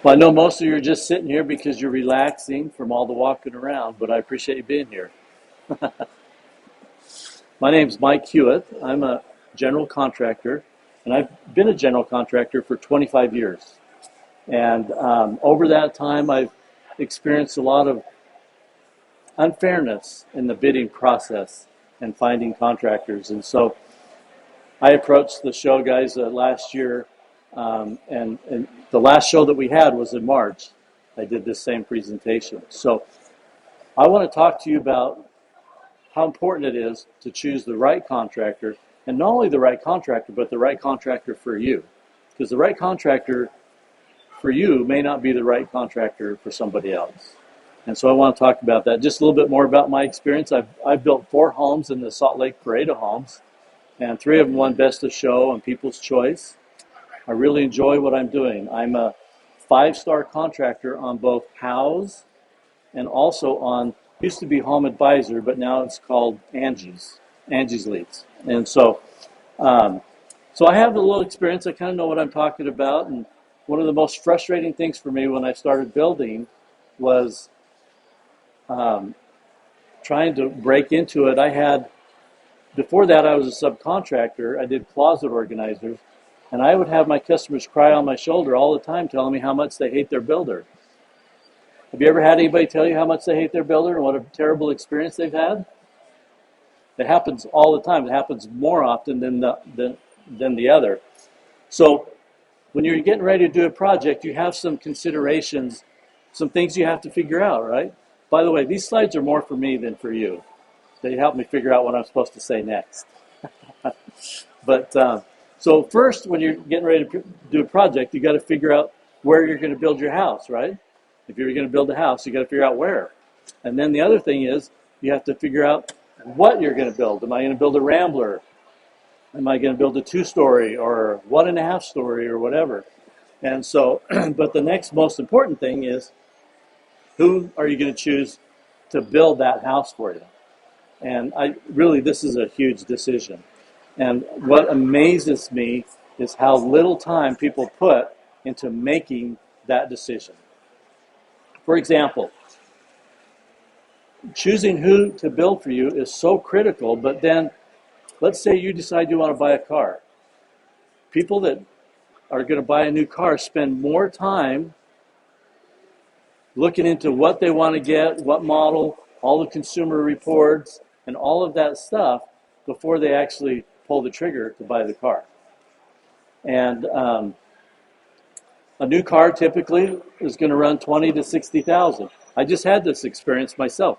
Well, I know most of you are just sitting here because you're relaxing from all the walking around, but I appreciate you being here. My name's Mike Hewitt. I'm a general contractor, and I've been a general contractor for 25 years. And over that time, I've experienced a lot of unfairness in the bidding process and finding contractors. And so I approached the show guys last year, and the last show that we had was in March. I did this same presentation. So I want to talk to you about how important it is to choose the right contractor, and not only the right contractor, but the right contractor for you. Because the right contractor for you may not be the right contractor for somebody else. And so I want to talk about that. Just a little bit more about my experience. I've built 4 homes in the Salt Lake Parade of Homes, and 3 of them won Best of Show and People's Choice. I really enjoy what I'm doing. I'm a 5-star contractor on both House and also on, used to be Home Advisor, but now it's called Angie's Leads. And so I have a little experience. I kind of know what I'm talking about. And one of the most frustrating things for me when I started building was trying to break into it. Before that, I was a subcontractor. I did closet organizers, and I would have my customers cry on my shoulder all the time telling me how much they hate their builder. Have you ever had anybody tell you how much they hate their builder and what a terrible experience they've had? It happens all the time. It happens more often than the other. So when you're getting ready to do a project, you have some considerations, some things you have to figure out, right? By the way, these slides are more for me than for you. They help me figure out what I'm supposed to say next. But so first, when you're getting ready to do a project, you got to figure out where you're going to build your house, right? If you're going to build a house, you got to figure out where. And then the other thing is you have to figure out what you're going to build. Am I going to build a rambler? Am I going to build a 2-story or 1.5-story or whatever? And so, but the next most important thing is who are you going to choose to build that house for you? And this is a huge decision. And what amazes me is how little time people put into making that decision. For example, choosing who to build for you is so critical, but then let's say you decide you want to buy a car. People that are going to buy a new car spend more time looking into what they want to get, what model, all the consumer reports, and all of that stuff before they actually pull the trigger to buy the car. And a new car typically is going to run $20,000 to $60,000. I just had this experience myself.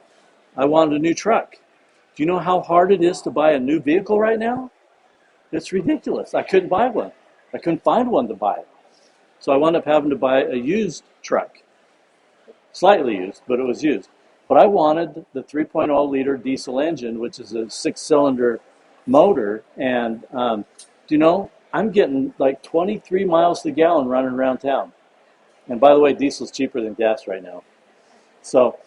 I wanted a new truck. Do you know how hard it is to buy a new vehicle right now? It's ridiculous. I couldn't buy one. I couldn't find one to buy. So I wound up having to buy a used truck. Slightly used, but it was used. But I wanted the 3.0 liter diesel engine, which is a 6-cylinder motor. And do you know, I'm getting like 23 miles to the gallon running around town. And by the way, diesel's cheaper than gas right now. So,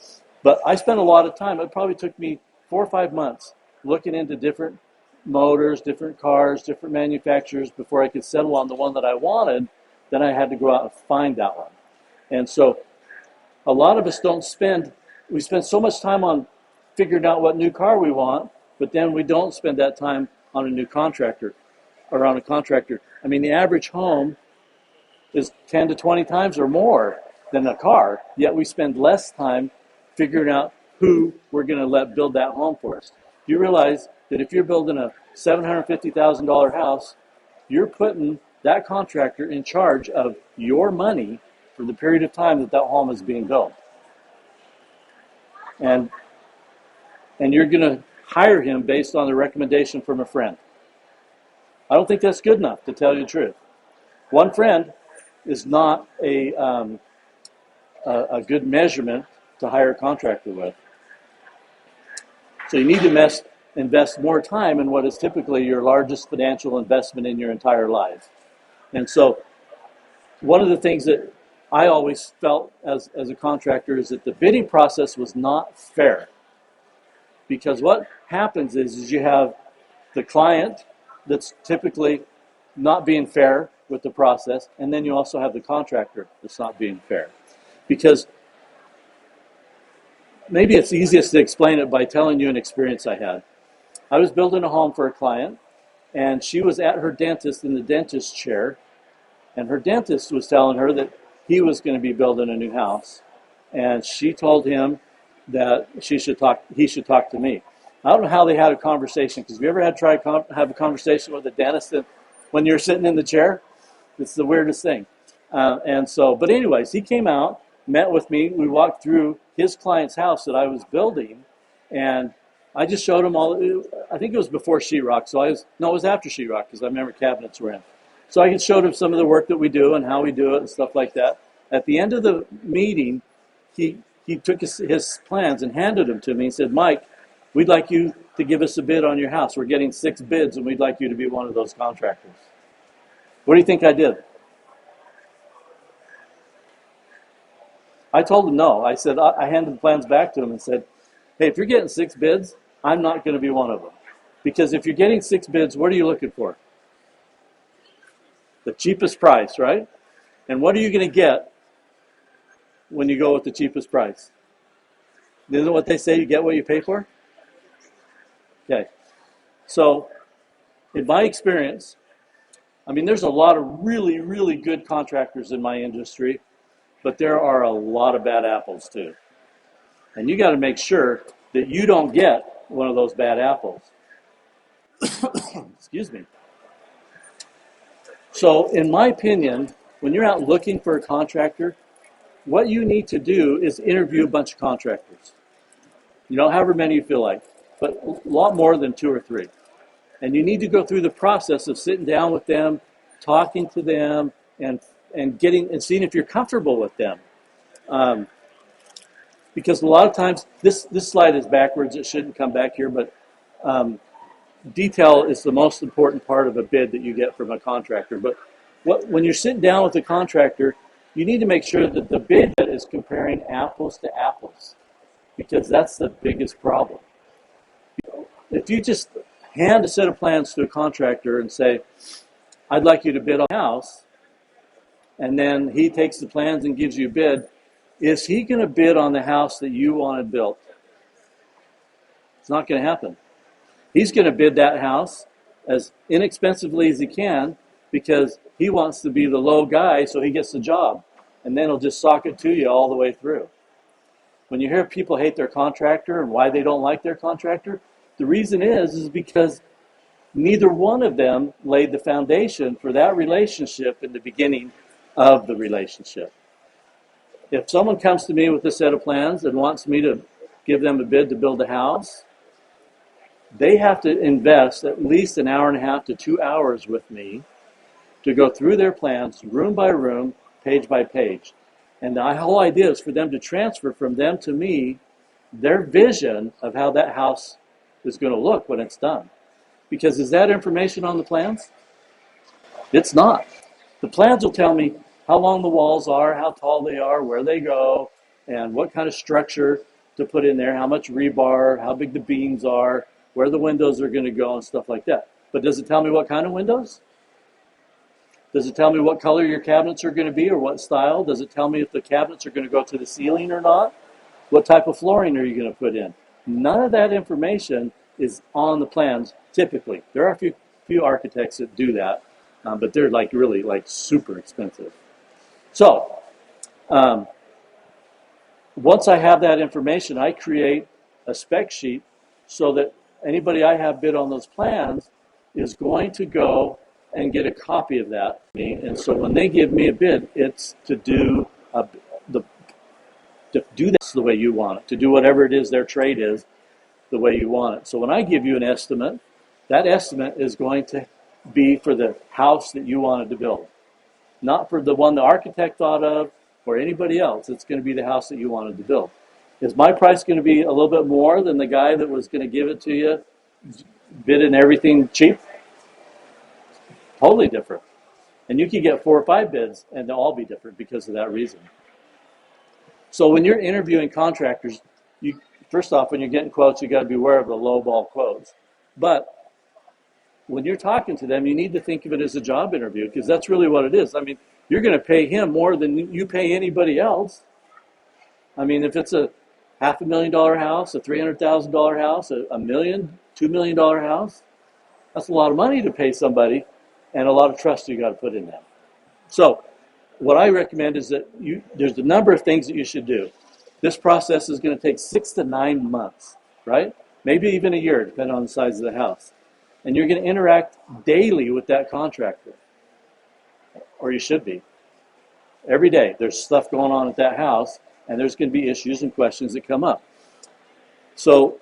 but I spent a lot of time. It probably took me 4 or 5 months looking into different motors, different cars, different manufacturers before I could settle on the one that I wanted. Then I had to go out and find that one. And so a lot of us we spend so much time on figuring out what new car we want, but then we don't spend that time on a new contractor or on a contractor. I mean, the average home is 10 to 20 times or more than a car, yet we spend less time figuring out who we're going to let build that home for us. You realize that if you're building a $750,000 house, you're putting that contractor in charge of your money for the period of time that home is being built. And you're going to hire him based on the recommendation from a friend. I don't think that's good enough, to tell you the truth. One friend is not a good measurement to hire a contractor with. So you need to invest more time in what is typically your largest financial investment in your entire life. And so one of the things that I always felt as a contractor is that the bidding process was not fair. Because what happens is you have the client that's typically not being fair with the process, and then you also have the contractor that's not being fair. Because maybe it's easiest to explain it by telling you an experience I had. I was building a home for a client, and she was at her dentist in the dentist chair, and her dentist was telling her that he was going to be building a new house, and she told him that he should talk to me. I don't know how they had a conversation, because have you ever had to have a conversation with a dentist when you're sitting in the chair? It's the weirdest thing. But anyways, he came out, met with me. We walked through his client's house that I was building, and I just showed him all. I think it was before sheetrock. It was after sheetrock, because I remember cabinets were in. So I showed him some of the work that we do and how we do it and stuff like that. At the end of the meeting, he took his plans and handed them to me and said, "Mike, we'd like you to give us a bid on your house. We're getting 6 bids, and we'd like you to be one of those contractors." What do you think I did? I told him no. I said, I handed the plans back to him and said, "Hey, if you're getting 6 bids, I'm not going to be one of them. Because if you're getting 6 bids, what are you looking for? The cheapest price, right? And what are you going to get when you go with the cheapest price? Isn't it what they say, you get what you pay for?" Okay. So, in my experience, there's a lot of really, really good contractors in my industry, but there are a lot of bad apples too. And you got to make sure that you don't get one of those bad apples. Excuse me. So, in my opinion, when you're out looking for a contractor, what you need to do is interview a bunch of contractors. However many you feel like, but a lot more than 2 or 3. And you need to go through the process of sitting down with them, talking to them, and seeing if you're comfortable with them. Because a lot of times, this slide is backwards. It shouldn't come back here, but detail is the most important part of a bid that you get from a contractor. But when you're sitting down with a contractor, you need to make sure that the bid is comparing apples to apples, because that's the biggest problem. If you just hand a set of plans to a contractor and say, "I'd like you to bid on a house," and then he takes the plans and gives you a bid, is he going to bid on the house that you wanted built? It's not going to happen. He's going to bid that house as inexpensively as he can, because he wants to be the low guy so he gets the job. And then he'll just sock it to you all the way through. When you hear people hate their contractor and why they don't like their contractor, the reason is because neither one of them laid the foundation for that relationship in the beginning of the relationship. If someone comes to me with a set of plans and wants me to give them a bid to build a house, they have to invest at least an hour and a half to 2 hours with me to go through their plans, room by room, page by page. And the whole idea is for them to transfer from them to me their vision of how that house is going to look when it's done. Because is that information on the plans? It's not. The plans will tell me how long the walls are, how tall they are, where they go, and what kind of structure to put in there, how much rebar, how big the beams are, where the windows are going to go, and stuff like that. But does it tell me what kind of windows? Does it tell me what color your cabinets are going to be or what style? Does it tell me if the cabinets are going to go to the ceiling or not? What type of flooring are you going to put in? None of that information is on the plans typically. There are a few architects that do that, but they're really super expensive. So, once I have that information, I create a spec sheet so that anybody I have bid on those plans is going to go and get a copy of that. And so when they give me a bid, it's to do this the way you want it, to do whatever it is their trade is the way you want it. So when I give you an estimate, that estimate is going to be for the house that you wanted to build, not for the one the architect thought of or anybody else. It's going to be the house that you wanted to build. Is my price going to be a little bit more than the guy that was going to give it to you, bidding everything cheap? Totally different. And you can get 4 or 5 bids, and they'll all be different because of that reason. So when you're interviewing contractors, first off, when you're getting quotes, you got to be aware of the low ball quotes. But when you're talking to them, you need to think of it as a job interview, because that's really what it is. I mean, you're going to pay him more than you pay anybody else. I mean, if it's a $500,000 house, a $300,000 house, a million, $2 million house, that's a lot of money to pay somebody, and a lot of trust you got to put in them. So what I recommend is that there's a number of things that you should do. This process is going to take 6 to 9 months, right? Maybe even a year, depending on the size of the house. And you're going to interact daily with that contractor, or you should be. Every day, there's stuff going on at that house, and there's going to be issues and questions that come up. So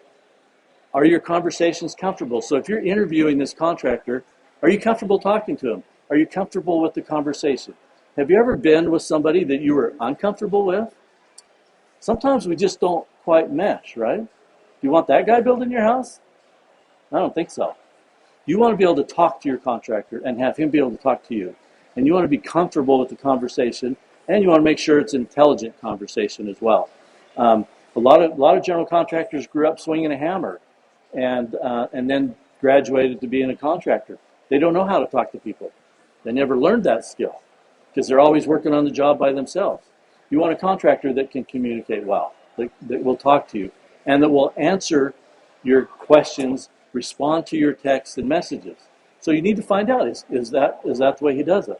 are your conversations comfortable? So if you're interviewing this contractor, are you comfortable talking to him? Are you comfortable with the conversation? Have you ever been with somebody that you were uncomfortable with? Sometimes we just don't quite mesh, right? Do you want that guy building your house? I don't think so. You want to be able to talk to your contractor and have him be able to talk to you. And you want to be comfortable with the conversation, and you want to make sure it's an intelligent conversation as well. A lot of general contractors grew up swinging a hammer and then graduated to being a contractor. They don't know how to talk to people. They never learned that skill because they're always working on the job by themselves. You want a contractor that can communicate well, that will talk to you, and that will answer your questions, respond to your texts and messages. So you need to find out, is that the way he does it?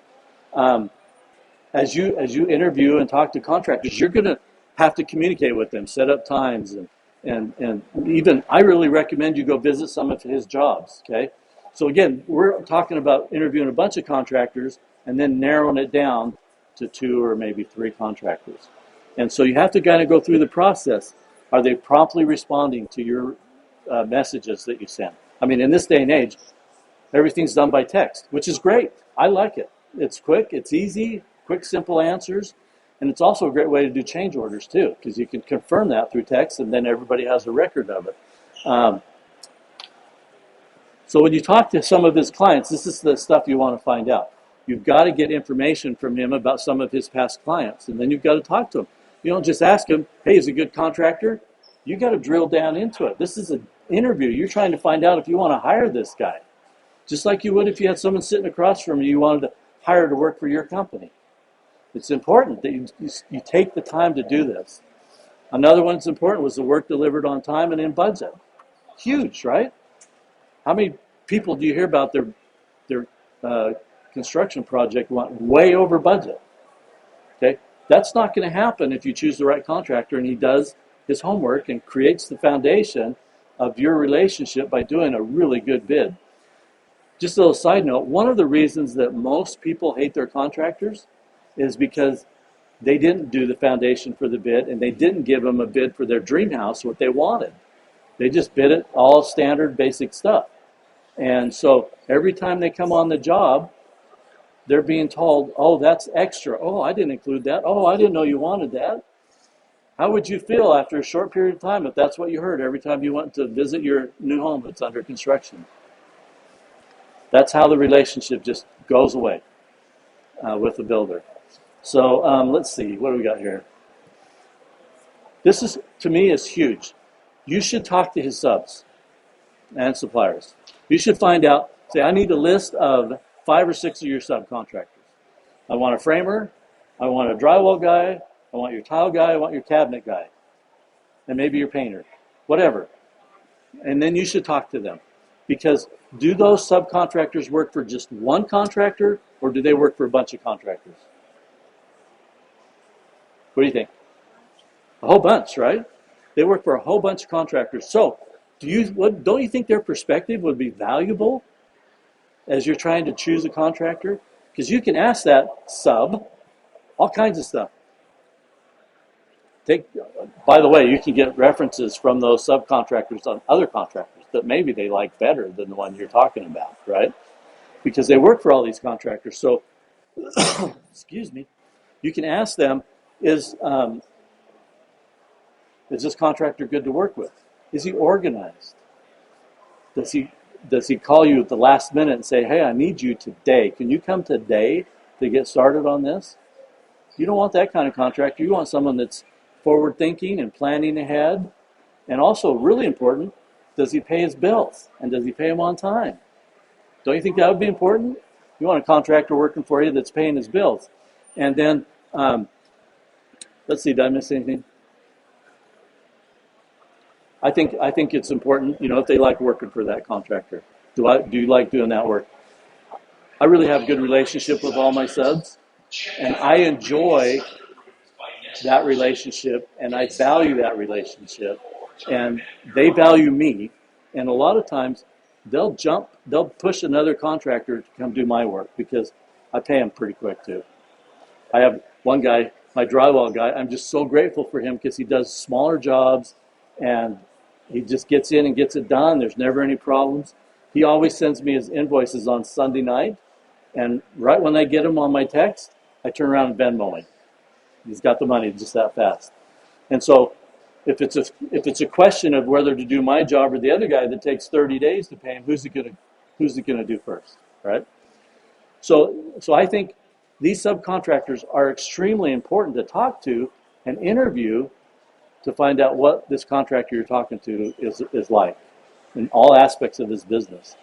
As you interview and talk to contractors, you're going to have to communicate with them, set up times, and even I really recommend you go visit some of his jobs. Okay, so again, we're talking about interviewing a bunch of contractors and then narrowing it down to 2 or maybe 3 contractors. And so you have to kind of go through the process. Are they promptly responding to your messages that you send? I mean, in this day and age, everything's done by text, which is great. I like it. It's quick, it's easy, quick, simple answers. And it's also a great way to do change orders too, because you can confirm that through text and then everybody has a record of it. So when you talk to some of his clients, this is the stuff you want to find out. You've got to get information from him about some of his past clients, and then you've got to talk to him. You don't just ask him, hey, is he a good contractor? You've got to drill down into it. This is an interview. You're trying to find out if you want to hire this guy, just like you would if you had someone sitting across from you wanted to hire to work for your company. It's important that you take the time to do this. Another one that's important was the work delivered on time and in budget. Huge, right? How many people do you hear about their construction project went way over budget? Okay, that's not going to happen if you choose the right contractor and he does his homework and creates the foundation of your relationship by doing a really good bid. Just a little side note, one of the reasons that most people hate their contractors is because they didn't do the foundation for the bid and they didn't give them a bid for their dream house, what they wanted. They just bid it all standard basic stuff. And so every time they come on the job, they're being told, oh, that's extra. Oh, I didn't include that. Oh, I didn't know you wanted that. How would you feel after a short period of time if that's what you heard every time you went to visit your new home that's under construction? That's how the relationship just goes away with the builder. So let's see, what do we got here? This is, to me, is huge. You should talk to his subs and suppliers. You should find out, say, I need a list of 5 or 6 of your subcontractors. I want a framer, I want a drywall guy, I want your tile guy, I want your cabinet guy, and maybe your painter, whatever. And then you should talk to them. Because do those subcontractors work for just one contractor, or do they work for a bunch of contractors? What do you think? A whole bunch, right? They work for a whole bunch of contractors. So don't you think their perspective would be valuable as you're trying to choose a contractor? Because you can ask that sub all kinds of stuff. By the way, you can get references from those subcontractors on other contractors that maybe they like better than the one you're talking about, right? Because they work for all these contractors. So, excuse me, you can ask them, is this contractor good to work with? Is he organized? Does he call you at the last minute and say, hey, I need you today. Can you come today to get started on this? You don't want that kind of contractor. You want someone that's forward thinking and planning ahead. And also, really important, does he pay his bills? And does he pay them on time? Don't you think that would be important? You want a contractor working for you that's paying his bills. And then, let's see, did I miss anything? I think it's important, if they like working for that contractor. Do you like doing that work? I really have a good relationship with all my subs, and I enjoy that relationship, and I value that relationship, and they value me. And a lot of times, they'll push another contractor to come do my work because I pay them pretty quick too. I have one guy, my drywall guy, I'm just so grateful for him because he does smaller jobs and he just gets in and gets it done. There's never any problems. He always sends me his invoices on Sunday night, and right when I get them on my text, I turn around and Venmo him. He's got the money just that fast. And so if it's a question of whether to do my job or the other guy that takes 30 days to pay him, who's it gonna do first, right? So I think these subcontractors are extremely important to talk to and interview to find out what this contractor you're talking to is like in all aspects of his business.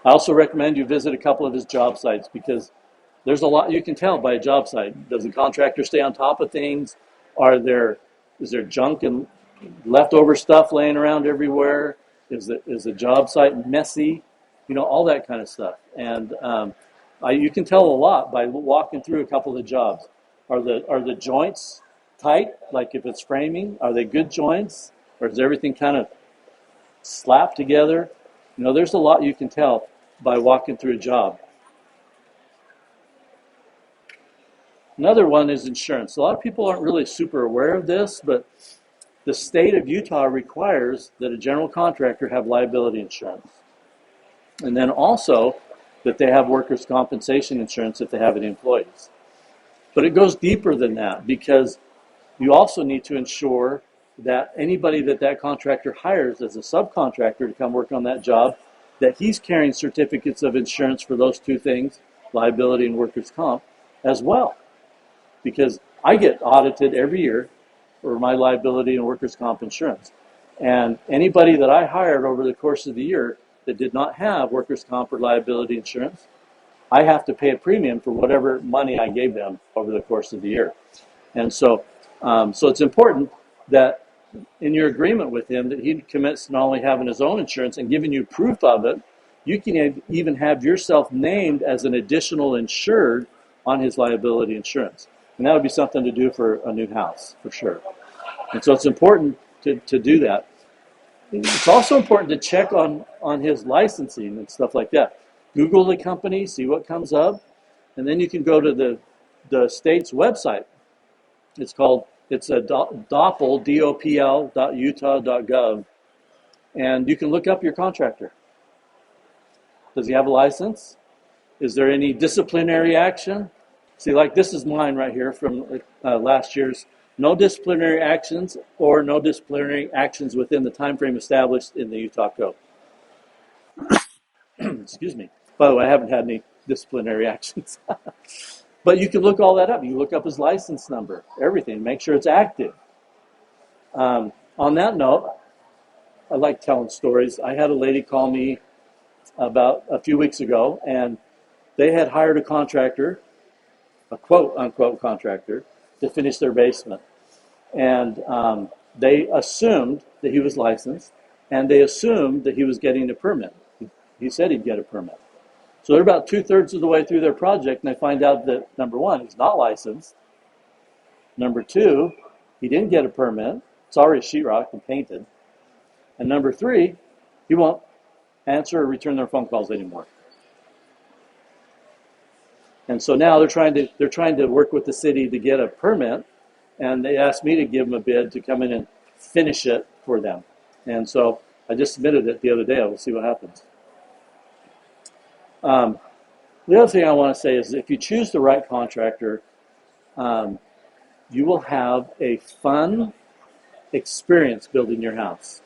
I also recommend you visit a couple of his job sites because there's a lot you can tell by a job site. Does the contractor stay on top of things? Is there junk and leftover stuff laying around everywhere? Is the job site messy? All that kind of stuff. And you can tell a lot by walking through a couple of the jobs. Are the joints tight? Like if it's framing, are they good joints? Or is everything kind of slapped together? There's a lot you can tell by walking through a job. Another one is insurance. A lot of people aren't really super aware of this, but the state of Utah requires that a general contractor have liability insurance. And then also that they have workers' compensation insurance if they have any employees. But it goes deeper than that because you also need to ensure that anybody that contractor hires as a subcontractor to come work on that job, that he's carrying certificates of insurance for those two things, liability and workers' comp, as well. Because I get audited every year for my liability and workers' comp insurance. And anybody that I hired over the course of the year that did not have workers' comp or liability insurance, I have to pay a premium for whatever money I gave them over the course of the year. And so it's important that in your agreement with him that he commits to not only having his own insurance and giving you proof of it, you can even have yourself named as an additional insured on his liability insurance. And that would be something to do for a new house, for sure. And so it's important to do that. It's also important to check on his licensing and stuff like that. Google the company, see what comes up, and then you can go to the state's website. It's a DOPL, DOPL.utah.gov, and you can look up your contractor. Does he have a license? Is there any disciplinary action? See, like this is mine right here from last year's. No disciplinary actions or no disciplinary actions within the time frame established in the Utah Code. Excuse me. By the way, I haven't had any disciplinary actions. But you can look all that up. You look up his license number, everything, make sure it's active. On that note, I like telling stories. I had a lady call me about a few weeks ago, and they had hired a contractor, a quote-unquote contractor, to finish their basement. And they assumed that he was licensed, and they assumed that he was getting a permit. He said he'd get a permit. So they're about 2/3 of the way through their project, and they find out that, number one, he's not licensed. Number two, he didn't get a permit. It's already sheetrocked and painted. And number three, he won't answer or return their phone calls anymore. And so now they're trying to work with the city to get a permit, and they asked me to give them a bid to come in and finish it for them. And so I just submitted it the other day. We'll see what happens. The other thing I want to say is if you choose the right contractor, you will have a fun experience building your house.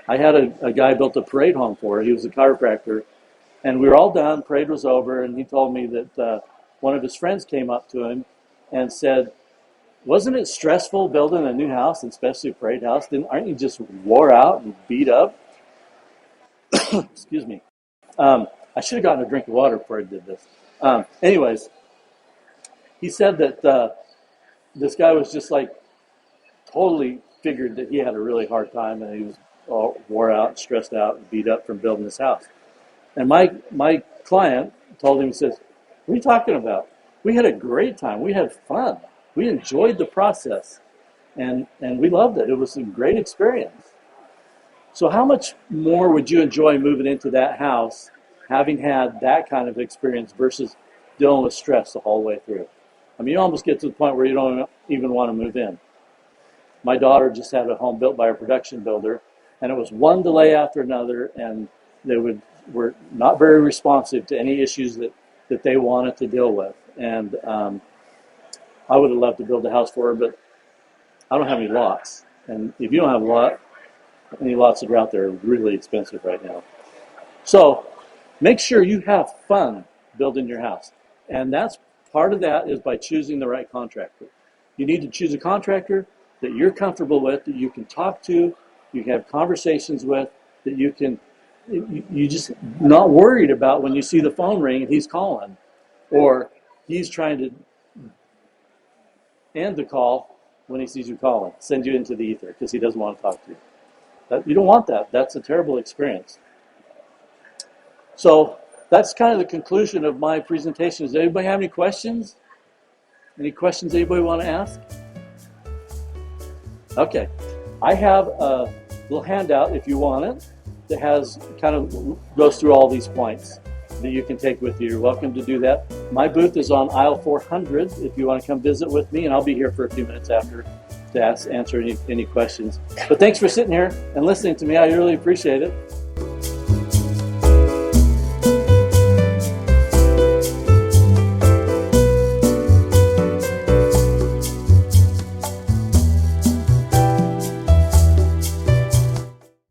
I had a guy built a parade home for her. He was a chiropractor. And we were all done, parade was over, and he told me that one of his friends came up to him and said, "Wasn't it stressful building a new house, especially a parade house? Aren't you just wore out and beat up?" Excuse me. I should have gotten a drink of water before I did this. Anyways, he said that this guy was just like totally figured that he had a really hard time, and he was all wore out, stressed out, and beat up from building this house. And my client told him, he says, "What are you talking about? We had a great time. We had fun. We enjoyed the process, and we loved it. It was a great experience." So how much more would you enjoy moving into that house, having had that kind of experience versus dealing with stress the whole way through? I mean, you almost get to the point where you don't even want to move in. My daughter just had a home built by a production builder, and it was one delay after another, and they were not very responsive to any issues that they wanted to deal with. And I would have loved to build a house for her, but I don't have any lots. And if you don't have any lots that are out there are really expensive right now. So make sure you have fun building your house. And that's part of that is by choosing the right contractor. You need to choose a contractor that you're comfortable with, that you can talk to, you can have conversations with, that you just not worried about when you see the phone ring and he's calling, or he's trying to end the call when he sees you calling, send you into the ether because he doesn't want to talk to you. You don't want that. That's a terrible experience. So that's kind of the conclusion of my presentation. Does anybody have any questions? Any questions anybody want to ask? Okay. I have a little handout, if you want it, that goes through all these points that you can take with you. You're welcome to do that. My booth is on aisle 400 if you want to come visit with me, and I'll be here for a few minutes after to answer any questions. But thanks for sitting here and listening to me. I really appreciate it.